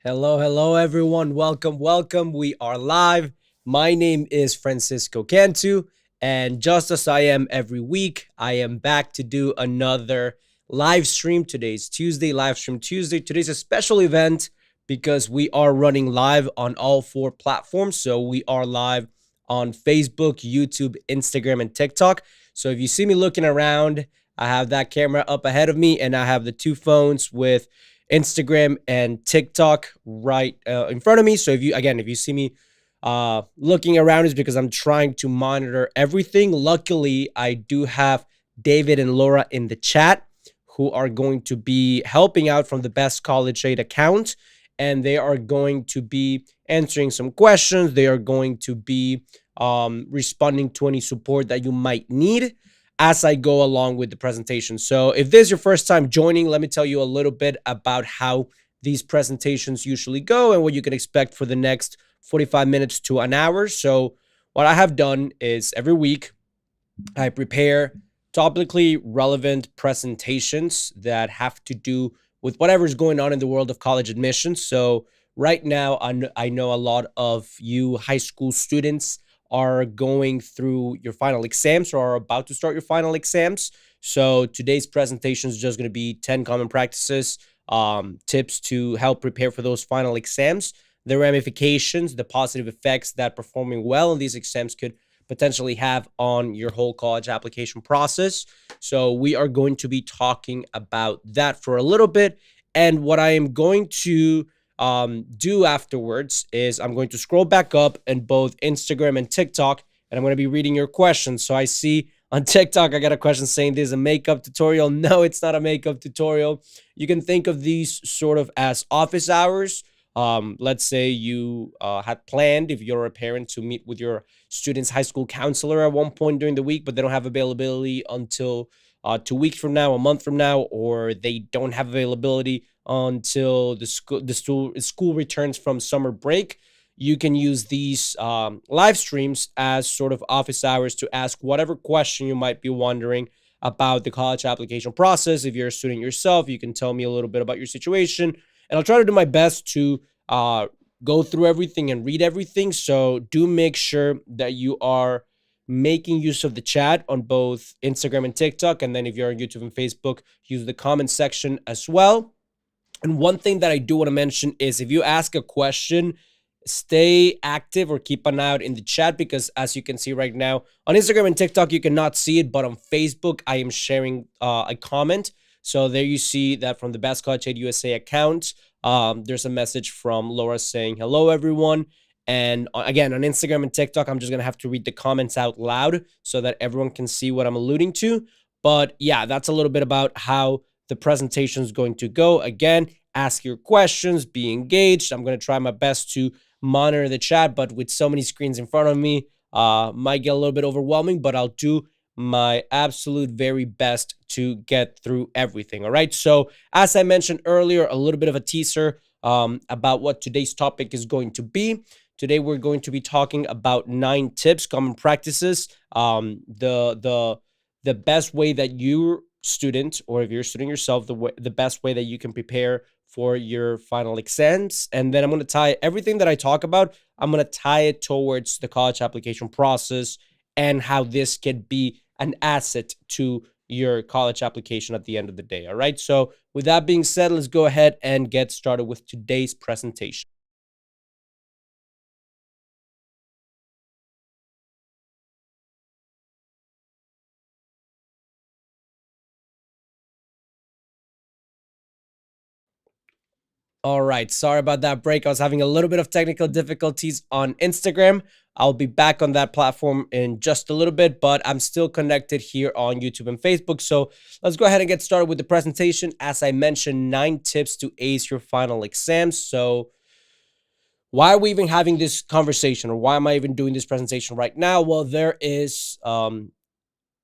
Hello, hello, everyone. Welcome, welcome. We are live. My name is Francisco Cantu, and just as I am every week, I am back to do another live stream. Today's Tuesday, live stream Tuesday. Today's a special event because we are running live on all four platforms. So we are live on Facebook, YouTube, Instagram, and TikTok. So if you see me looking around, I have that camera up ahead of me, and I have the two phones with Instagram and TikTok right in front of me. So if you see me looking around, is because I'm trying to monitor everything. Luckily, I do have David and Laura in the chat who are going to be helping out from the Best College Aid account, and they are going to be answering some questions. They are going to be responding to any support that you might need as I go along with the presentation. So if this is your first time joining, let me tell you a little bit about how these presentations usually go and what you can expect for the next 45 minutes to an hour. So what I have done is every week I prepare topically relevant presentations that have to do with whatever's going on in the world of college admissions. So right now, I know a lot of you high school students are going through your final exams or are about to start your final exams. So today's presentation is just going to be 10 common practices, tips to help prepare for those final exams, the ramifications, the positive effects that performing well in these exams could potentially have on your whole college application process. So we are going to be talking about that for a little bit. And what I am going to do afterwards is I'm going to scroll back up in both Instagram and TikTok, and I'm going to be reading your questions. So I see on TikTok, I got a question saying this is a makeup tutorial. No, it's not a makeup tutorial. You can think of these sort of as office hours. Let's say you had planned, if you're a parent, to meet with your student's high school counselor at one point during the week, but they don't have availability until 2 weeks from now, a month from now, or they don't have availability until the school returns from summer break. You can use these live streams as sort of office hours to ask whatever question you might be wondering about the college application process. If you're a student yourself, you can tell me a little bit about your situation, and I'll try to do my best to go through everything and read everything. So do make sure that you are making use of the chat on both Instagram and TikTok. And then if you're on YouTube and Facebook, use the comment section as well. And one thing that I do want to mention is if you ask a question, stay active or keep an eye out in the chat, because as you can see right now on Instagram and TikTok, you cannot see it, but on Facebook, I am sharing a comment. So there you see that from the Best College Aid USA account, there's a message from Laura saying, hello, everyone. And again, on Instagram and TikTok, I'm just going to have to read the comments out loud so that everyone can see what I'm alluding to. But yeah, that's a little bit about how the presentation is going to go. Again, ask your questions, be engaged. I'm going to try my best to monitor the chat, but with so many screens in front of me, might get a little bit overwhelming, but I'll do my absolute very best to get through everything. All right. So as I mentioned earlier, a little bit of a teaser about what today's topic is going to be. Today, we're going to be talking about 9 tips, common practices, the best way that your student, or if you're a student yourself, the best way that you can prepare for your final exams. And then I'm going to tie everything that I talk about, I'm going to tie it towards the college application process and how this can be an asset to your college application at the end of the day. All right. So with that being said, let's go ahead and get started with today's presentation. All right. Sorry about that break. I was having a little bit of technical difficulties on Instagram. I'll be back on that platform in just a little bit, but I'm still connected here on YouTube and Facebook. So let's go ahead and get started with the presentation. As I mentioned, 9 tips to ace your final exams. So why are we even having this conversation, or why am I even doing this presentation right now? Well, there is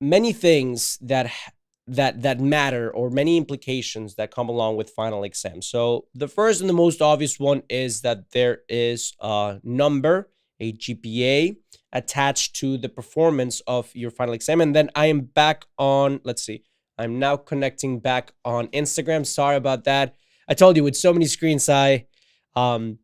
many things that matter, or many implications that come along with final exams. So the first and the most obvious one is that there is a number, a GPA, attached to the performance of your final exam. And then I am back on, let's see, I'm now connecting back on Instagram. Sorry about that. I told you, with so many screens, Um,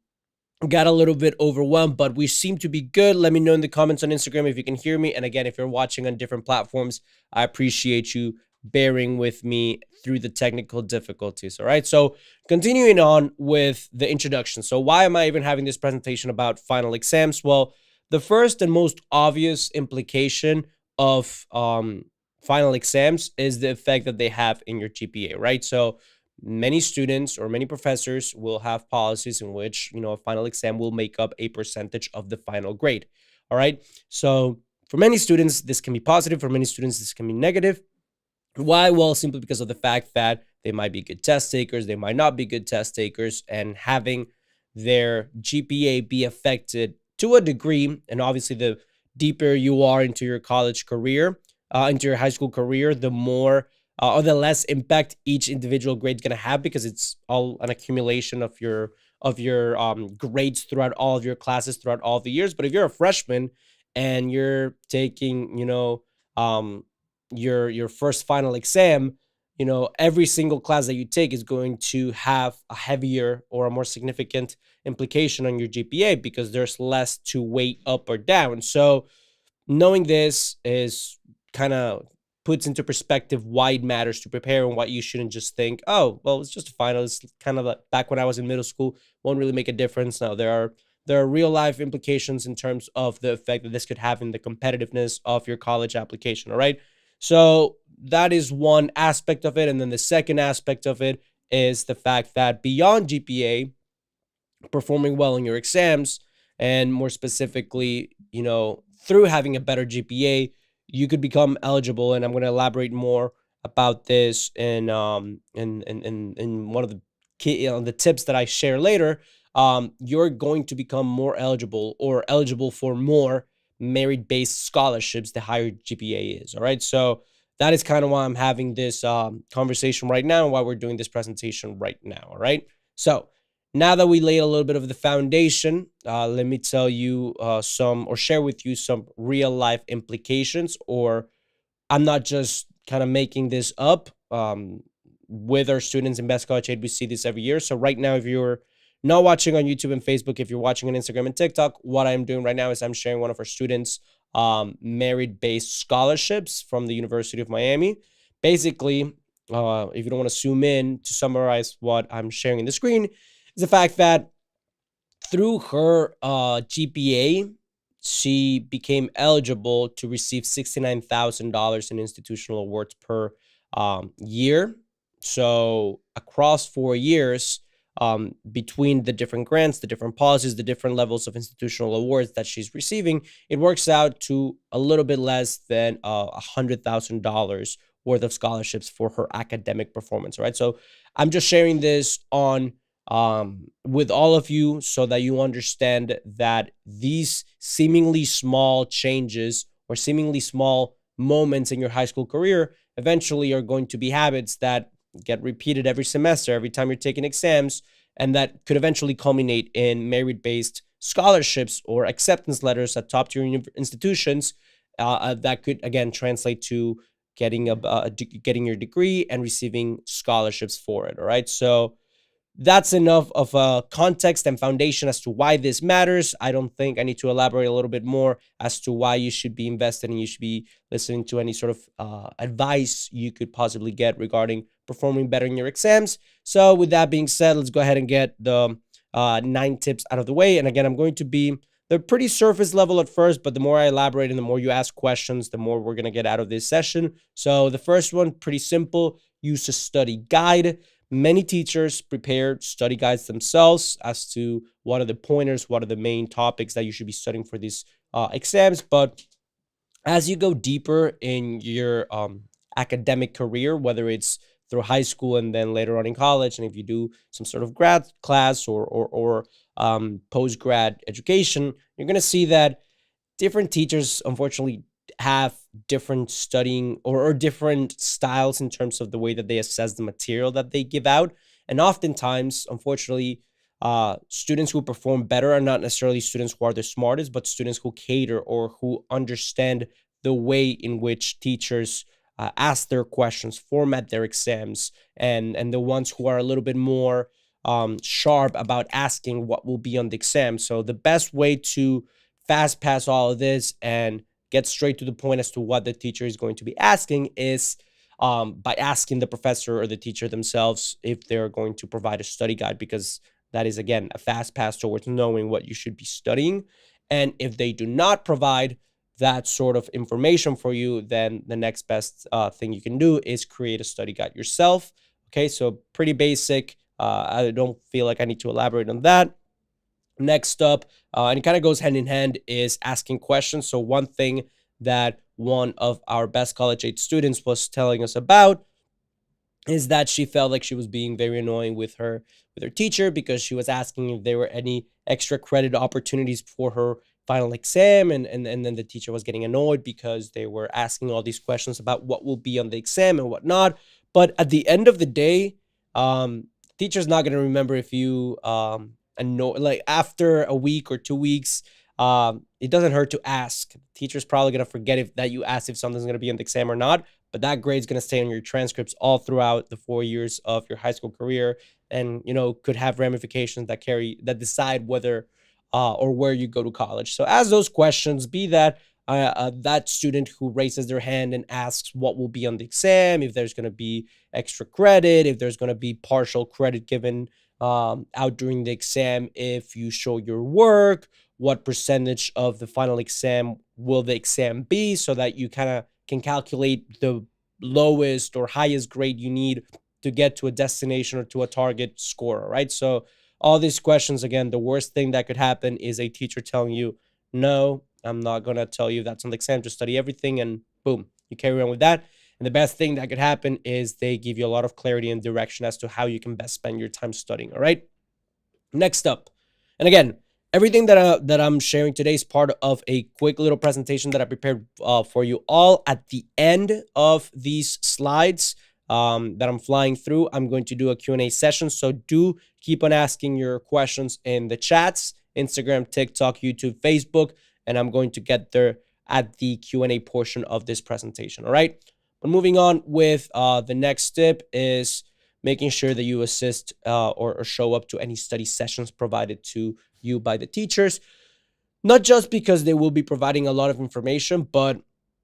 got a little bit overwhelmed, but we seem to be good. Let me know in the comments on Instagram if you can hear me. And again, if you're watching on different platforms, I appreciate you bearing with me through the technical difficulties. All right. So, continuing on with the introduction. So, why am I even having this presentation about final exams? Well, the first and most obvious implication of final exams is the effect that they have in your GPA, right? So, many students or many professors will have policies in which a final exam will make up a percentage of the final grade. All right, so for many students this can be positive, for many students this can be negative. Why? Well, simply because of the fact that they might be good test takers, they might not be good test takers, and having their GPA be affected to a degree, and obviously the deeper you are into your college career, into your high school career, the more or the less impact each individual grade is going to have, because it's all an accumulation of your grades throughout all of your classes throughout all the years. But if you're a freshman and you're taking, um, your first final exam, every single class that you take is going to have a heavier or a more significant implication on your GPA, because there's less to weight up or down. So knowing this is kind of puts into perspective why it matters to prepare, and what you shouldn't just think, oh, well, it's just a final. It's kind of like back when I was in middle school, won't really make a difference. Now there are real life implications in terms of the effect that this could have in the competitiveness of your college application. All right. So that is one aspect of it. And then the second aspect of it is the fact that beyond GPA, performing well in your exams, and more specifically, through having a better GPA, you could become eligible. And I'm going to elaborate more about this in one of the key, the tips that I share later. You're going to become more eligible, or eligible for more merit-based scholarships the higher GPA is. All right, so that is kind of why I'm having this conversation right now, and why we're doing this presentation right now. All right, so now that we laid a little bit of the foundation, let me tell you some, or share with you some real life implications. Or I'm not just kind of making this up. With our students in Best College Aid, we see this every year. So right now, if you're not watching on YouTube and Facebook, if you're watching on Instagram and TikTok, what I'm doing right now is I'm sharing one of our students' merit-based scholarships from the University of Miami. Basically, if you don't want to zoom in, to summarize what I'm sharing in the screen, is the fact that through her GPA, she became eligible to receive $69,000 in institutional awards per year. So across 4 years, between the different grants, the different policies, the different levels of institutional awards that she's receiving, it works out to a little bit less than $100,000 worth of scholarships for her academic performance. Right. So I'm just sharing this on with all of you, so that you understand that these seemingly small changes, or seemingly small moments in your high school career, eventually are going to be habits that get repeated every semester, every time you're taking exams, and that could eventually culminate in merit-based scholarships or acceptance letters at top-tier institutions, that could again translate to getting your degree and receiving scholarships for it. All right, so that's enough of a context and foundation as to why this matters. I don't think I need to elaborate a little bit more as to why you should be invested, and you should be listening to any sort of advice you could possibly get regarding performing better in your exams. So with that being said, let's go ahead and get the 9 tips out of the way. And again, they're pretty surface level at first, but the more I elaborate and the more you ask questions, the more we're going to get out of this session. So the first one, pretty simple: use a study guide. Many teachers prepare study guides themselves as to what are the pointers, what are the main topics that you should be studying for these exams. But as you go deeper in your academic career, whether it's through high school and then later on in college, and if you do some sort of grad class or post grad education, you're going to see that different teachers unfortunately have different studying or different styles in terms of the way that they assess the material that they give out. And oftentimes, unfortunately, students who perform better are not necessarily students who are the smartest, but students who cater or who understand the way in which teachers ask their questions, format their exams, and the ones who are a little bit more sharp about asking what will be on the exam. So the best way to fast pass all of this and get straight to the point as to what the teacher is going to be asking is by asking the professor or the teacher themselves if they're going to provide a study guide, because that is, again, a fast pass towards knowing what you should be studying. And if they do not provide that sort of information for you, then the next best thing you can do is create a study guide yourself. Okay, so pretty basic. I don't feel like I need to elaborate on that. Next up, and it kind of goes hand in hand, is asking questions. So one thing that one of our best college age students was telling us about is that she felt like she was being very annoying with her teacher because she was asking if there were any extra credit opportunities for her final exam, and then the teacher was getting annoyed because they were asking all these questions about what will be on the exam and whatnot. But at the end of the day, teacher's not going to remember if you annoy, like, after a week or 2 weeks. It doesn't hurt to ask. Teacher's probably going to forget if that you asked if something's going to be on the exam or not, but that grade's going to stay on your transcripts all throughout the 4 years of your high school career, and could have ramifications that decide whether or where you go to college. So ask those questions. Be that that student who raises their hand and asks what will be on the exam, if there's going to be extra credit, if there's going to be partial credit given out during the exam if you show your work, what percentage of the final exam will the exam be, so that you kind of can calculate the lowest or highest grade you need to get to a destination or to a target score, right? So all these questions, again, the worst thing that could happen is a teacher telling you, no, I'm not going to tell you that's on the exam, just study everything, and boom, you carry on with that. And the best thing that could happen is they give you a lot of clarity and direction as to how you can best spend your time studying, all right? Next up, and again, everything that I'm sharing today is part of a quick little presentation that I prepared for you all. At the end of these slides that I'm flying through, I'm going to do a Q&A session. So do keep on asking your questions in the chats, Instagram, TikTok, YouTube, Facebook, and I'm going to get there at the Q&A portion of this presentation. All right. But moving on with the next tip is making sure that you assist or show up to any study sessions provided to you by the teachers, not just because they will be providing a lot of information, but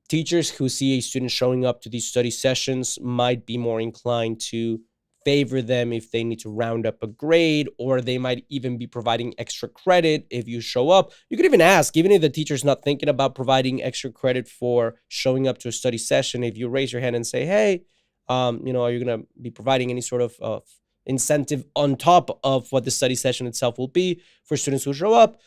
teachers who see a student showing up to these study sessions might be more inclined to favor them if they need to round up a grade, or they might even be providing extra credit if you show up. You could even ask, even if the teacher's not thinking about providing extra credit for showing up to a study session, if you raise your hand and say, hey, are you going to be providing any sort of incentive on top of what the study session itself will be for students who show up?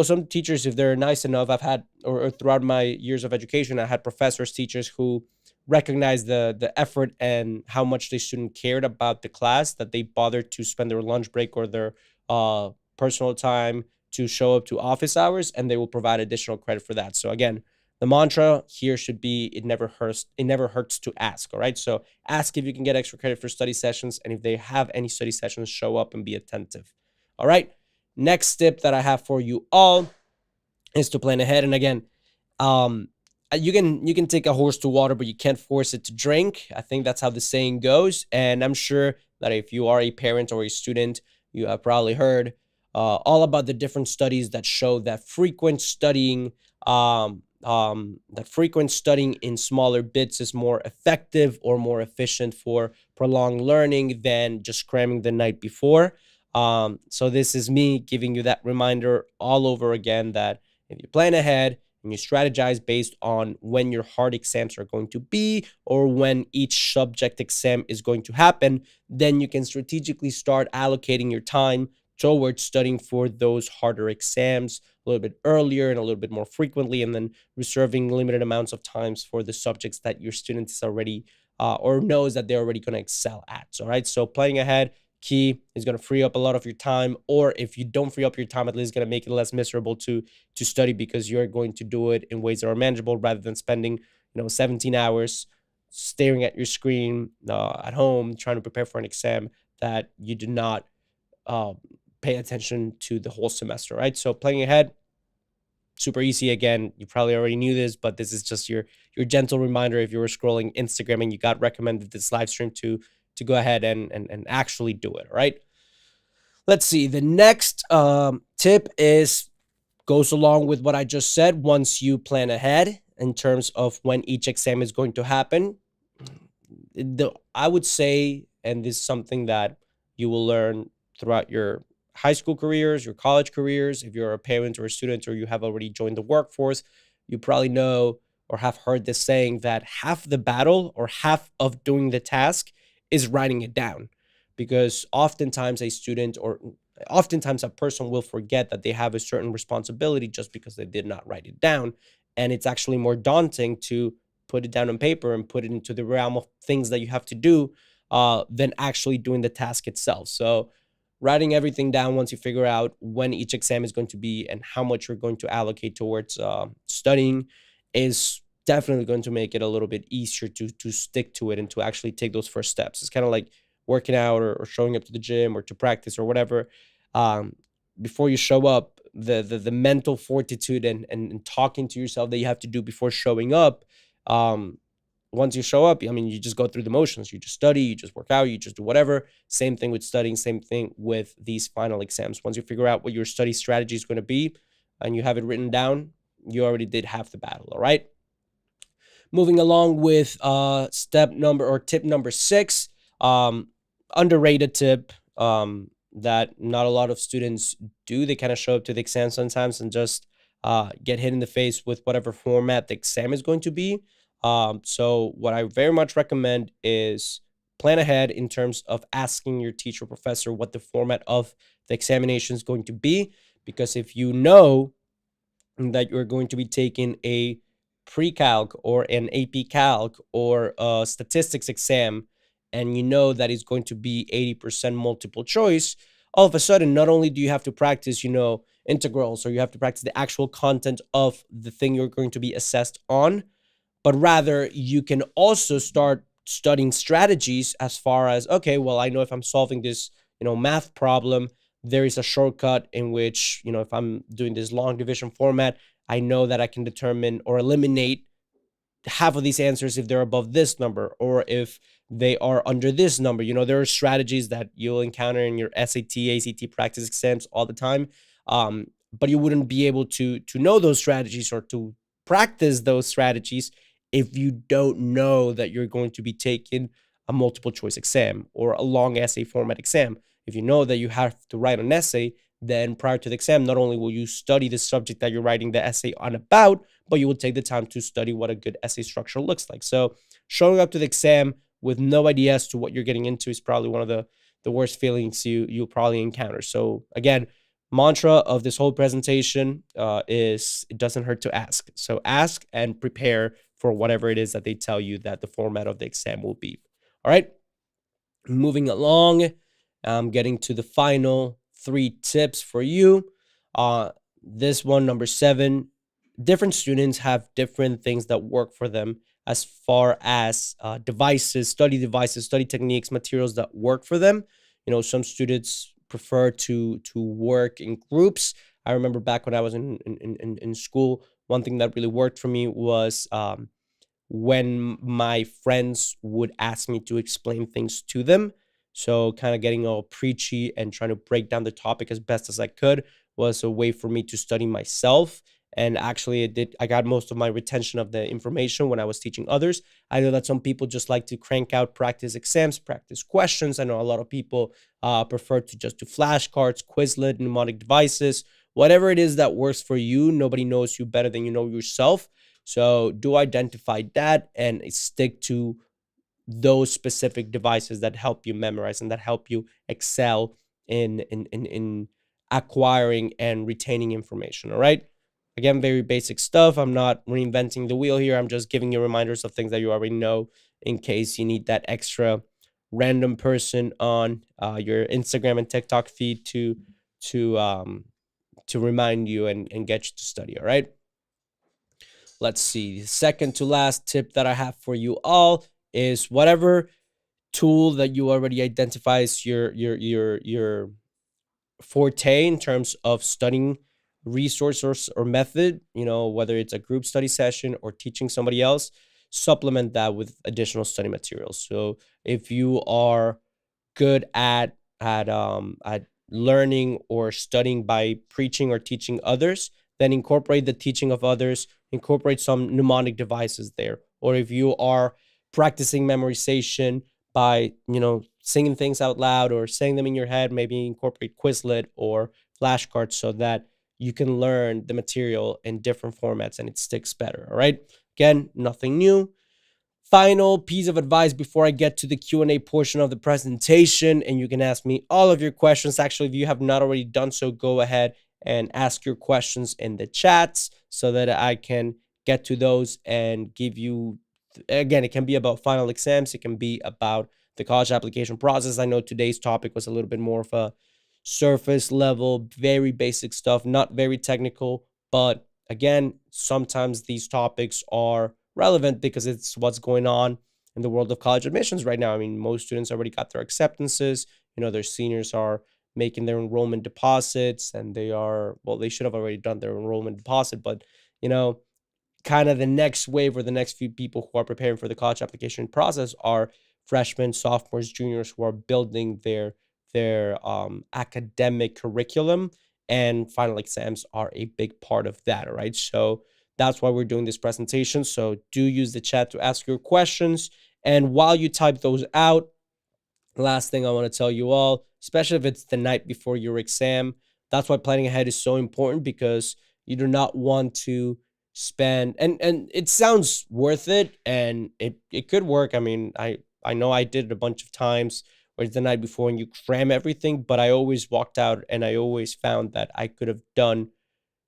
Some teachers, if they're nice enough, I've had, or throughout my years of education, I had professors, teachers who recognized the effort and how much the student cared about the class, that they bothered to spend their lunch break or their personal time to show up to office hours, and they will provide additional credit for that. So again, the mantra here should be, it never hurts to ask. All right. So ask if you can get extra credit for study sessions, and if they have any study sessions, show up and be attentive. All right. Next tip that I have for you all is to plan ahead. And again, you can take a horse to water, but you can't force it to drink. I think that's how the saying goes. And I'm sure that if you are a parent or a student, you have probably heard all about the different studies that show that frequent studying in smaller bits is more effective or more efficient for prolonged learning than just cramming the night before. So this is me giving you that reminder all over again, that if you plan ahead and you strategize based on when your hard exams are going to be, or when each subject exam is going to happen, then you can strategically start allocating your time towards studying for those harder exams a little bit earlier and a little bit more frequently, and then reserving limited amounts of times for the subjects that your student is already or knows that they're already going to excel at. All right. So planning ahead, key, is going to free up a lot of your time, or if you don't free up your time, at least going to make it less miserable to study, because you're going to do it in ways that are manageable rather than spending 17 hours staring at your screen at home trying to prepare for an exam that you did not pay attention to the whole semester, right? So planning ahead, super easy. Again, you probably already knew this, but this is just your gentle reminder if you were scrolling Instagram and you got recommended this live stream to go ahead and actually do it, right? Let's see. The next tip is goes along with what I just said. Once you plan ahead in terms of when each exam is going to happen, I would say, and this is something that you will learn throughout your high school careers, your college careers. If you're a parent or a student, or you have already joined the workforce, you probably know or have heard this saying that half the battle or half of doing the task is writing it down. Because oftentimes a person will forget that they have a certain responsibility just because they did not write it down. And it's actually more daunting to put it down on paper and put it into the realm of things that you have to do than actually doing the task itself. So, writing everything down once you figure out when each exam is going to be and how much you're going to allocate towards studying is definitely going to make it a little bit easier to stick to it and to actually take those first steps. It's kind of like working out or showing up to the gym or to practice or whatever. Um, Before you show up, the mental fortitude and talking to yourself that you have to do before showing up, um, once you show up, I mean, you just go through the motions. You just study, you just work out, you just do whatever. Same thing with studying, same thing with these final exams. Once you figure out what your study strategy is going to be and you have it written down, you already did half the battle. All right. Moving along with step number or tip number 6, um, underrated tip that not a lot of students do. They kind of show up to the exam sometimes and just get hit in the face with whatever format the exam is going to be. So, what I very much recommend is plan ahead in terms of asking your teacher or professor what the format of the examination is going to be. Because if you know that you're going to be taking a pre-calc or an AP calc or a statistics exam, and you know that it's going to be 80% multiple choice, all of a sudden, not only do you have to practice, integrals, or you have to practice the actual content of the thing you're going to be assessed on, but rather you can also start studying strategies as far as, okay, well, I know if I'm solving this math problem, there is a shortcut in which, if I'm doing this long division format, I know that I can determine or eliminate half of these answers if they're above this number or if they are under this number. There are strategies that you'll encounter in your SAT, ACT practice exams all the time. But you wouldn't be able to know those strategies or to practice those strategies if you don't know that you're going to be taking a multiple choice exam or a long essay format exam. If you know that you have to write an essay, then prior to the exam, not only will you study the subject that you're writing the essay on about, but you will take the time to study what a good essay structure looks like. So showing up to the exam with no idea as to what you're getting into is probably one of the worst feelings you'll probably encounter. So again, mantra of this whole presentation is it doesn't hurt to ask. So ask and prepare for whatever it is that they tell you that the format of the exam will be. All right. Moving along, I'm getting to the final 3 tips for you. This one, number 7, different students have different things that work for them as far as devices, study techniques, materials that work for them. Some students prefer to work in groups. I remember back when I was in school, one thing that really worked for me was when my friends would ask me to explain things to them. So, kind of getting all preachy and trying to break down the topic as best as I could was a way for me to study myself. And actually, I got most of my retention of the information when I was teaching others. I know that some people just like to crank out practice exams, practice questions. I know a lot of people prefer to just do flashcards, Quizlet, mnemonic devices, whatever it is that works for you. Nobody knows you better than you know yourself. So do identify that and stick to those specific devices that help you memorize and that help you excel in acquiring and retaining information. All right. Again, very basic stuff. I'm not reinventing the wheel here. I'm just giving you reminders of things that you already know in case you need that extra random person on your Instagram and TikTok feed to um, to remind you and get you to study. All right. Let's see. Second to last tip that I have for you all is whatever tool that you already identify as your forte in terms of studying resource or method, whether it's a group study session or teaching somebody else, supplement that with additional study materials. So if you are good at learning or studying by preaching or teaching others, then incorporate the teaching of others, incorporate some mnemonic devices there. Or if you are practicing memorization by, singing things out loud or saying them in your head, maybe incorporate Quizlet or flashcards so that you can learn the material in different formats and it sticks better. All right. Again, nothing new. Final piece of advice before I get to the Q&A portion of the presentation, and you can ask me all of your questions. Actually, if you have not already done so, go ahead and ask your questions in the chats so that I can get to those and give you, again, it can be about final exams, it can be about the college application process. I know today's topic was a little bit more of a surface level, very basic stuff, not very technical, but again, sometimes these topics are relevant because it's what's going on in the world of college admissions right now. I mean, most students already got their acceptances. Their seniors are making their enrollment deposits, and they should have already done their enrollment deposit, but you know, kind of the next wave or the next few people who are preparing for the college application process are freshmen, sophomores, juniors who are building their academic curriculum, and final exams are a big part of that. All right, so that's why we're doing this presentation. So do use the chat to ask your questions, and while you type those out, last thing I want to tell you all, especially if it's the night before your exam, that's why planning ahead is so important, because you do not want to spend, and it sounds worth it, and it could work. I mean, I know I did it a bunch of times where it's the night before and you cram everything, but I always walked out and I always found that I could have done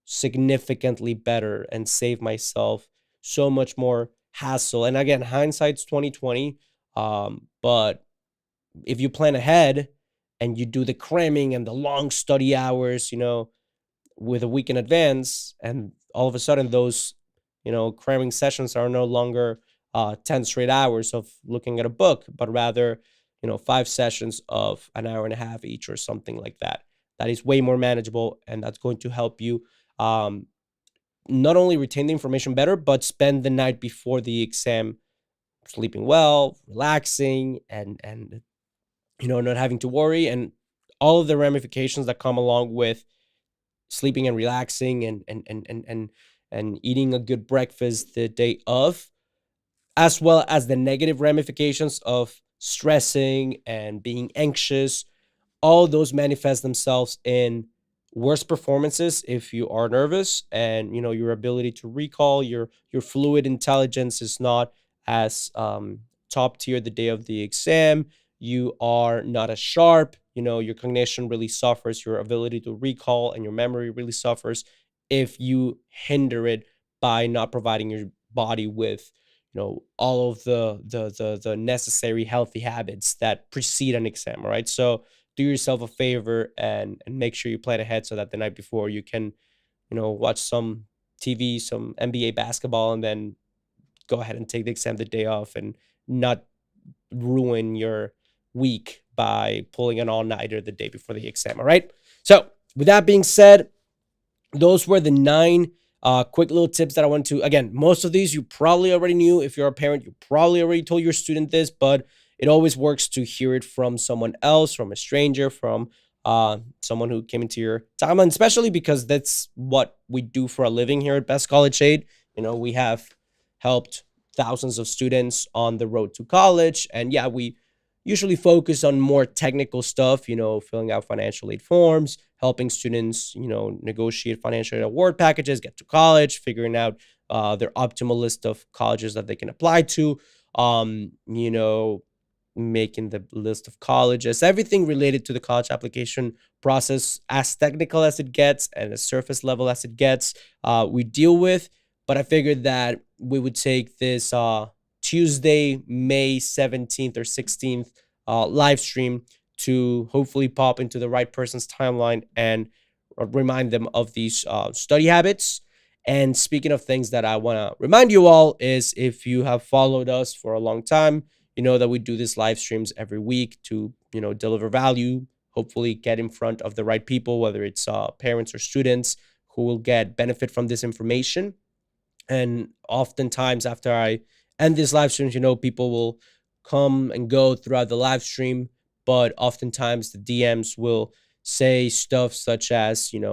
significantly better and saved myself so much more hassle. And again, hindsight's 2020. But if you plan ahead and you do the cramming and the long study hours, with a week in advance, and all of a sudden those, cramming sessions are no longer 10 straight hours of looking at a book, but rather, 5 sessions of an hour and a half each or something like that. That is way more manageable, and that's going to help you um, not only retain the information better, but spend the night before the exam sleeping well, relaxing, and not having to worry, and all of the ramifications that come along with sleeping and relaxing and eating a good breakfast the day of, as well as the negative ramifications of stressing and being anxious. All those manifest themselves in worse performances if you are nervous, and your ability to recall, your fluid intelligence is not as top tier the day of the exam. You are not as sharp, your cognition really suffers, your ability to recall and your memory really suffers if you hinder it by not providing your body with all of the necessary healthy habits that precede an exam. All right, so do yourself a favor and make sure you plan ahead so that the night before you can, watch some TV, some NBA basketball, and then go ahead and take the exam the day off and not ruin your week by pulling an all-nighter the day before the exam. All right. So with that being said, those were the 9 quick little tips that I want to. Again, most of these you probably already knew. If you're a parent, you probably already told your student this, but it always works to hear it from someone else, from a stranger, from someone who came into your timeline, especially because that's what we do for a living here at Best College Aid. We have helped thousands of students on the road to college, and yeah, we usually focus on more technical stuff, filling out financial aid forms, helping students, negotiate financial aid award packages, get to college, figuring out their optimal list of colleges that they can apply to, making the list of colleges, everything related to the college application process, as technical as it gets and as surface level as it gets, we deal with. But I figured that we would take this Tuesday, May 17th or 16th live stream to hopefully pop into the right person's timeline and remind them of these study habits. And speaking of things that I want to remind you all is, if you have followed us for a long time, you know that we do these live streams every week to, deliver value, hopefully get in front of the right people, whether it's parents or students who will get benefit from this information. And oftentimes after I end these live streams, people will come and go throughout the live stream, but oftentimes the DMs will say stuff such as, can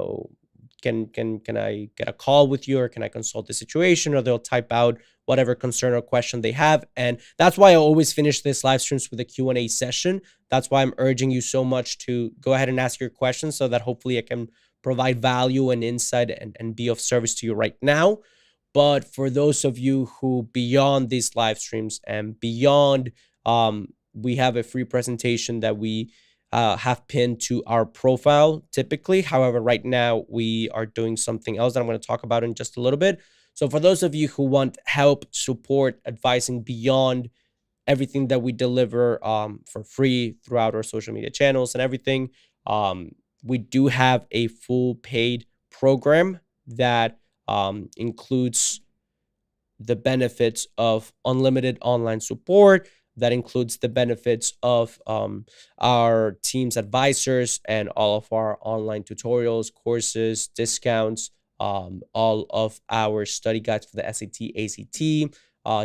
I get a call with you, or can I consult the situation, or they'll type out whatever concern or question they have. And that's why I always finish this live streams with a Q&A session. That's why I'm urging you so much to go ahead and ask your questions, so that hopefully I can provide value and insight, and be of service to you right now. But for those of you who beyond these live streams and beyond, we have a free presentation that we have pinned to our profile typically. However, right now we are doing something else that I'm going to talk about in just a little bit. So for those of you who want help, support, advising beyond everything that we deliver for free throughout our social media channels and everything, we do have a full paid program that includes the benefits of unlimited online support. That includes the benefits of our team's advisors and all of our online tutorials, courses, discounts, all of our study guides for the SAT, ACT,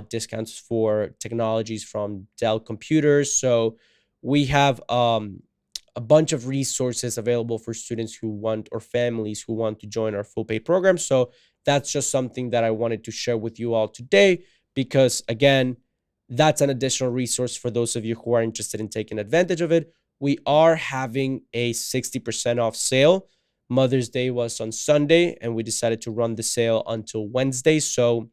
discounts for technologies from Dell computers. So we have a bunch of resources available for students who want, or families who want to join our full paid program. So that's just something that I wanted to share with you all today, because again, that's an additional resource for those of you who are interested in taking advantage of it. We are having a 60% off sale. Mother's Day was on Sunday, and we decided to run the sale until Wednesday. So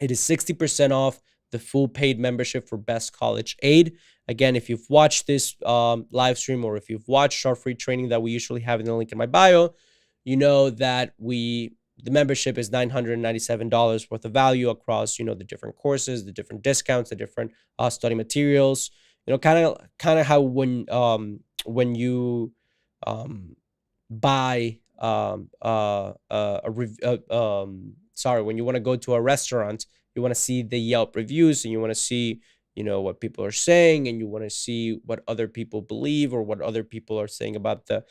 it is 60% off the full paid membership for Best College Aid. Again, if you've watched this live stream, or if you've watched our free training that we usually have in the link in my bio, you know that the membership is $997 worth of value across, the different courses, the different discounts, the different study materials. Kind of how when you buy when you want to go to a restaurant, you want to see the Yelp reviews, and you want to see, what people are saying, and you want to see what other people believe, or what other people are saying about the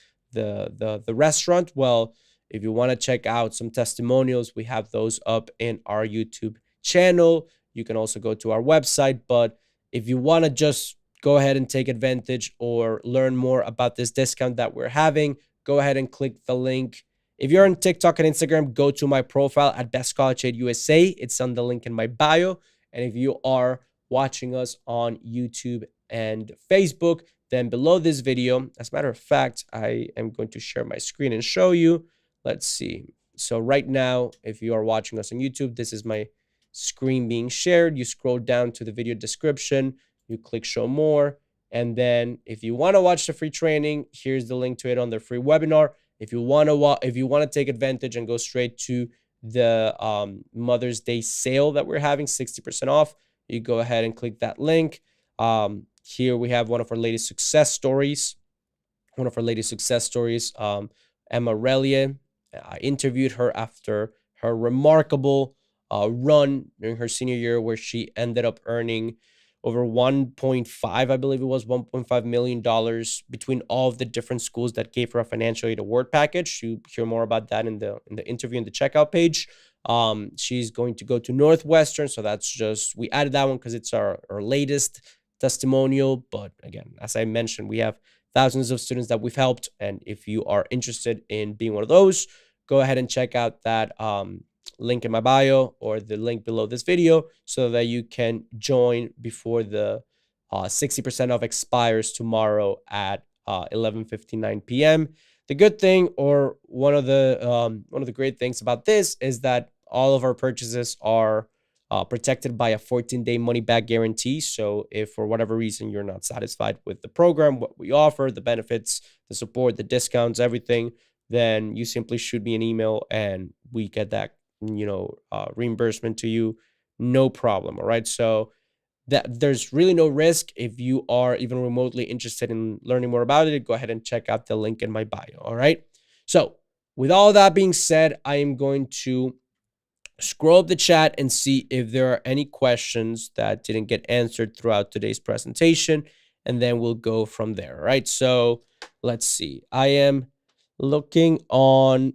restaurant. Well, if you want to check out some testimonials, we have those up in our YouTube channel. You can also go to our website. But if you want to just go ahead and take advantage or learn more about this discount that we're having, go ahead and click the link. If you're on TikTok and Instagram, go to my profile at Best College Aid USA. It's on the link in my bio. And if you are watching us on YouTube and Facebook, then below this video, as a matter of fact, I am going to share my screen and show you. Let's see. So right now, if you are watching us on YouTube, this is my screen being shared. You scroll down to the video description, you click show more. And then if you want to watch the free training, here's the link to it on the free webinar. If you want to take advantage and go straight to the Mother's Day sale that we're having, 60% off, you go ahead and click that link. Here we have one of our latest success stories. Emma Relia. I interviewed her after her remarkable run during her senior year, where she ended up earning over 1.5, I believe it was $1.5 million between all of the different schools that gave her a financial aid award package. You hear more about that in the interview in the checkout page. She's going to go to Northwestern, so that's just, we added that one because it's our latest testimonial. But again, as I mentioned, we have thousands of students that we've helped, and if you are interested in being one of those, go ahead and check out that link in my bio, or the link below this video, so that you can join before the 60% off expires tomorrow at 11:59 p.m. The good thing, or one of the great things about this, is that all of our purchases are protected by a 14-day money-back guarantee. So if for whatever reason you're not satisfied with the program, what we offer, the benefits, the support, the discounts, everything, then you simply shoot me an email and we get that reimbursement to you, no problem. All right, so that there's really no risk. If you are even remotely interested in learning more about it, go ahead and check out the link in my bio. All right, so with all that being said, I am going to scroll up the chat and see if there are any questions that didn't get answered throughout today's presentation, and then we'll go from there. All right, so let's see. I am looking on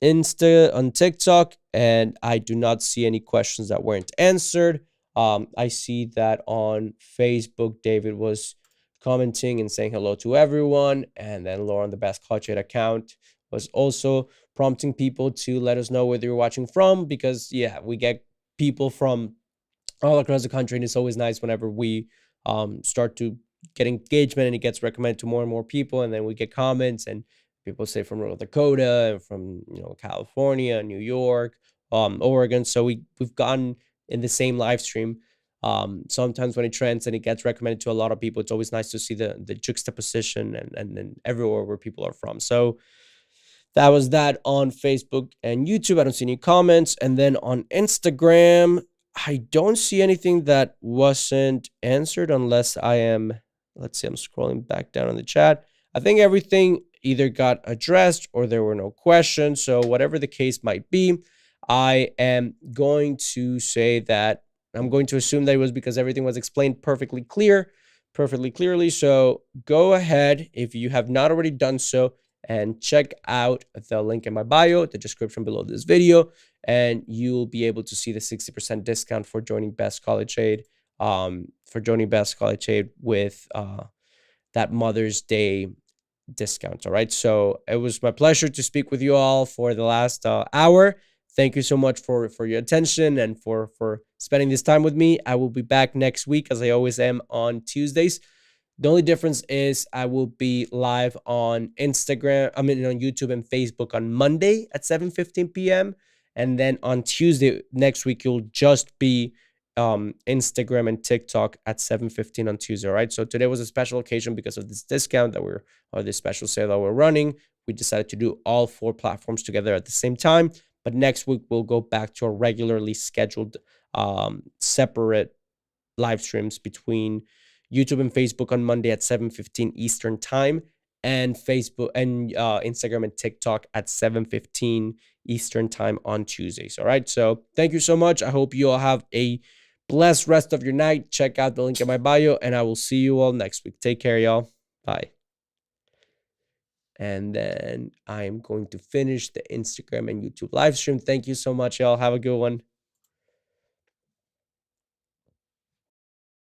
TikTok, and I do not see any questions that weren't answered. I see that on Facebook, David was commenting and saying hello to everyone. And then Laura on the Best College Aid account was also prompting people to let us know where you're watching from, because yeah, we get people from all across the country, and it's always nice whenever we start to get engagement and it gets recommended to more and more people, and then we get comments and people say from North Dakota and from California, New York, Oregon. So we've gotten in the same live stream. Sometimes when it trends and it gets recommended to a lot of people, it's always nice to see the juxtaposition and everywhere where people are from. So that was that on Facebook and YouTube. I don't see any comments. And then on Instagram, I don't see anything that wasn't answered unless I am, let's see, I'm scrolling back down on the chat. I think everything either got addressed or there were no questions. So whatever the case might be, I am going to say that I'm going to assume that it was because everything was explained perfectly clearly. So go ahead, if you have not already done so, and check out the link in my bio, the description below this video, and you'll be able to see the 60% discount for joining Best College Aid, with that Mother's Day discount. All right. So it was my pleasure to speak with you all for the last hour. Thank you so much for your attention and for spending this time with me. I will be back next week, as I always am, on Tuesdays. The only difference is I will be live on on YouTube and Facebook on Monday at 7:15 p.m. And then on Tuesday next week, you'll just be Instagram and TikTok at 7:15 on Tuesday. All right. So today was a special occasion because of this discount or this special sale that we're running. We decided to do all 4 platforms together at the same time. But next week, we'll go back to our regularly scheduled separate live streams between YouTube and Facebook on Monday at 7:15 Eastern time, and Facebook and Instagram and TikTok at 7:15 Eastern time on Tuesdays. All right. So thank you so much. I hope you all have a blessed rest of your night. Check out the link in my bio, and I will see you all next week. Take care, y'all. Bye. And then I'm going to finish the Instagram and YouTube live stream. Thank you so much, y'all. Have a good one.